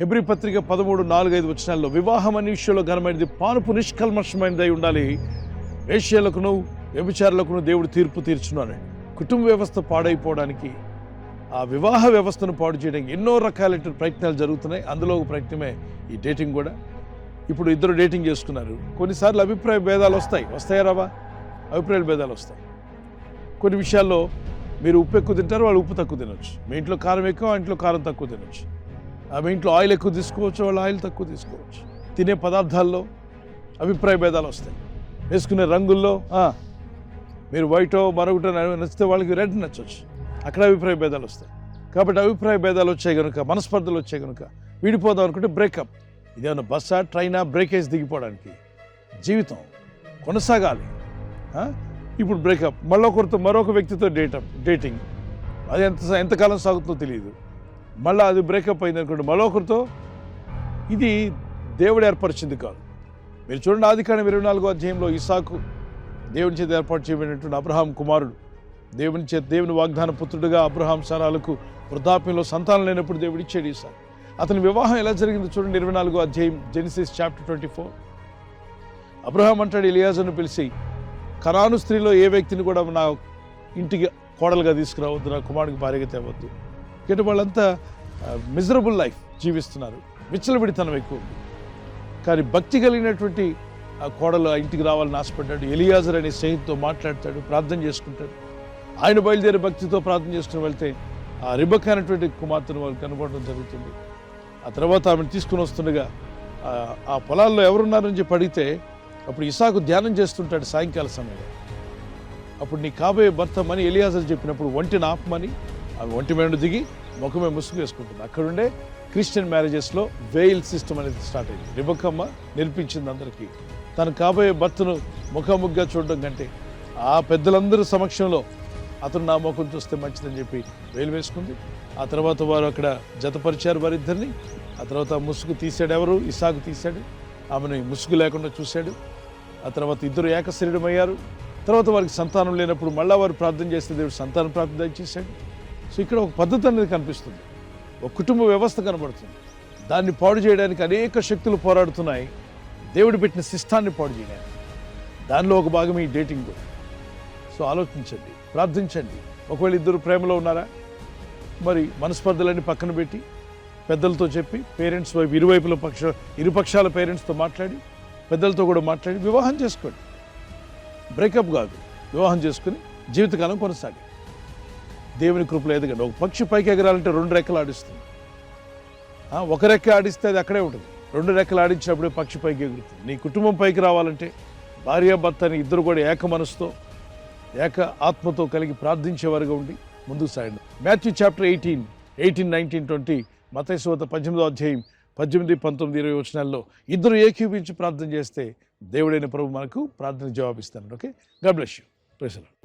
Hebrew పత్రిక 13:4-5 వచనాల్లో వివాహం అనే విషయంలో ఘనమైనది, పానుపు నిష్కల్మషమైనదై ఉండాలి, వేశ్యలకును వ్యభిచారులకును దేవుడు తీర్పు తీర్చున్నాడు. కుటుంబ వ్యవస్థ పాడైపోవడానికి, ఆ వివాహ వ్యవస్థను పాడు చేయడానికి ఎన్నో రకాలైన ప్రయత్నాలు జరుగుతున్నాయి. అందులో ఒక ప్రయత్నమే ఈ డేటింగ్ కూడా. ఇప్పుడు ఇద్దరు డేటింగ్ చేసుకున్నారు, కొన్నిసార్లు అభిప్రాయ భేదాలు వస్తాయా రావా? అభిప్రాయ భేదాలు వస్తాయి. కొన్ని విషయాల్లో మీరు ఉప్పు ఎక్కువ తింటారు, వాళ్ళు ఉప్పు తక్కువ తినొచ్చు. మీ ఇంట్లో కారం ఎక్కువ, ఆ ఇంట్లో కారం తక్కువ తినొచ్చు. మీ ఇంట్లో ఆయిల్ ఎక్కువ తీసుకోవచ్చు, వాళ్ళు ఆయిల్ తక్కువ తీసుకోవచ్చు. తినే పదార్థాల్లో అభిప్రాయ భేదాలు వస్తాయి. వేసుకునే రంగుల్లో మీరు వైటో మరొకటో నచ్చితే వాళ్ళకి రెడ్ నచ్చవచ్చు, అక్కడ అభిప్రాయ భేదాలు వస్తాయి. కాబట్టి అభిప్రాయ భేదాలు వచ్చాయి కనుక, మనస్పర్ధలు వచ్చాయి కనుక విడిపోదాం అనుకుంటే బ్రేకప్. ఇదేమన్నా బస్సా, ట్రైనా బ్రేకేజ్ దిగిపోవడానికి? జీవితం కొనసాగాలి. ఇప్పుడు బ్రేకప్, మరొక వ్యక్తితో డేటింగ్, అది ఎంతకాలం సాగుతుందో తెలియదు. మళ్ళీ అది బ్రేకప్ అయింది అనుకోండి మరొకరితో. ఇది దేవుడు ఏర్పరిచింది కాదు. మీరు చూడండి, ఆదికాండం 24వ అధ్యాయంలో ఇస్సాకు దేవుని చేత ఏర్పాటు చేయబడినటువంటి అబ్రహాం కుమారుడు, దేవుని వాగ్దాన పుత్రుడుగా అబ్రహాం సారాలకు వృద్ధాప్యంలో సంతానం లేనప్పుడు దేవుడు ఇచ్చాడు ఇస్సాకు. అతని వివాహం ఎలా జరిగిందో చూడండి, 24వ అధ్యాయం జెనిసిస్ చాప్టర్ 24. అబ్రహాం అంటాడు ఎలియాజర్ను పిలిచి, కనాను స్త్రీలో ఏ వ్యక్తిని కూడా నా ఇంటికి కోడలుగా తీసుకురావద్దు, నా కుమారుడికి భార్యగా తేవద్దు. ఎందుకంటే వాళ్ళంతా మిజరబుల్ లైఫ్ జీవిస్తున్నారు, విచ్చలవిడితనం ఎక్కువ. కానీ భక్తి కలిగినటువంటి ఆ కోడలు ఆ ఇంటికి రావాలని ఆశపడ్డాడు. ఎలియాజర్ అనే స్నేహితుతో మాట్లాడతాడు, ప్రార్థన చేసుకుంటాడు. ఆయన బయలుదేరి భక్తితో ప్రార్థన చేసుకుని వెళ్తే ఆ రిబెక్క అనేటువంటి కుమార్తెను వాళ్ళు కనుగొనడం జరుగుతుంది. ఆ తర్వాత ఆమెను తీసుకుని వస్తుండగా ఆ పొలాల్లో ఎవరున్నారని చెప్పి అడిగితే, అప్పుడు ఇస్సాకు ధ్యానం చేస్తుంటాడు సాయంకాల సమయంలో. అప్పుడు నీ కాబోయే భర్త మని ఎలియాజర్ చెప్పినప్పుడు ఒంటిని ఆపమని ఆమె ఒంటి మీద దిగి ముఖమే ముసుగు వేసుకుంటుంది. అక్కడుండే క్రిస్టియన్ మ్యారేజెస్లో వెయిల్ సిస్టమ్ అనేది స్టార్ట్ అయింది. రిబెక్కమ్మ నేర్పించింది అందరికీ. తను కాబోయే భర్తను ముఖాముగ్గా చూడడం కంటే ఆ పెద్దలందరి సమక్షంలో అతను నా ముఖం చూస్తే మంచిదని చెప్పి వేలు వేసుకుంది. ఆ తర్వాత వారు అక్కడ జతపరిచారు వారిద్దరిని. ఆ తర్వాత ముసుగు తీశాడు, ఎవరు? ఇస్సాకు తీశాడు. ఆమెను ముసుగు లేకుండా చూశాడు. ఆ తర్వాత ఇద్దరు ఏక శరీరం అయ్యారు. తర్వాత వారికి సంతానం లేనప్పుడు మళ్ళా వారు ప్రార్థన చేస్తే దేవుడు సంతానం ప్రాప్తి దయచేశాడు. సో ఇక్కడ ఒక పద్ధతి అనేది కనిపిస్తుంది, ఒక కుటుంబ వ్యవస్థ కనబడుతుంది. దాన్ని పాడు చేయడానికి అనేక శక్తులు పోరాడుతున్నాయి, దేవుడు పెట్టిన సిస్టాన్ని పాడు చేయడానికి. దానిలో ఒక భాగం ఈ డేటింగ్ కూడా. సో ఆలోచించండి, ప్రార్థించండి. ఒకవేళ ఇద్దరు ప్రేమలో ఉన్నారా, మరి మనస్పర్ధలన్నీ పక్కన పెట్టి పెద్దలతో చెప్పి, పేరెంట్స్ వైపు ఇరుపక్షాల పేరెంట్స్తో మాట్లాడి, పెద్దలతో కూడా మాట్లాడి వివాహం చేసుకోండి. బ్రేకప్ కాదు, వివాహం చేసుకుని జీవితకాలం కొనసాగి దేవుని కృపలో ఎదగండి. ఒక పక్షి పైకి ఎగరాలంటే 2 రెక్కలు ఆడిస్తుంది. ఒక రెక్క ఆడిస్తే అది అక్కడే ఉంటుంది. 2 రెక్కలు ఆడించినప్పుడే పక్షి పైకి ఎగురుతుంది. నీ కుటుంబం పైకి రావాలంటే భార్యాభర్తని ఇద్దరు కూడా ఏక మనసుతో, ఏక ఆత్మతో కలిగి ప్రార్థించేవారుగా ఉండి ముందుకు సాగండి. మాథ్యూ చాప్టర్ 18, 19, 20, మత్తయి సువార్త 18వ అధ్యాయం 18, 19, 20 వచనాల్లో ఇద్దరు ఏకీభవించి ప్రార్థన చేస్తే దేవుడైన ప్రభు మనకు ప్రార్థన జవాబిస్తాడు. Okay, God bless you. Praise the lord.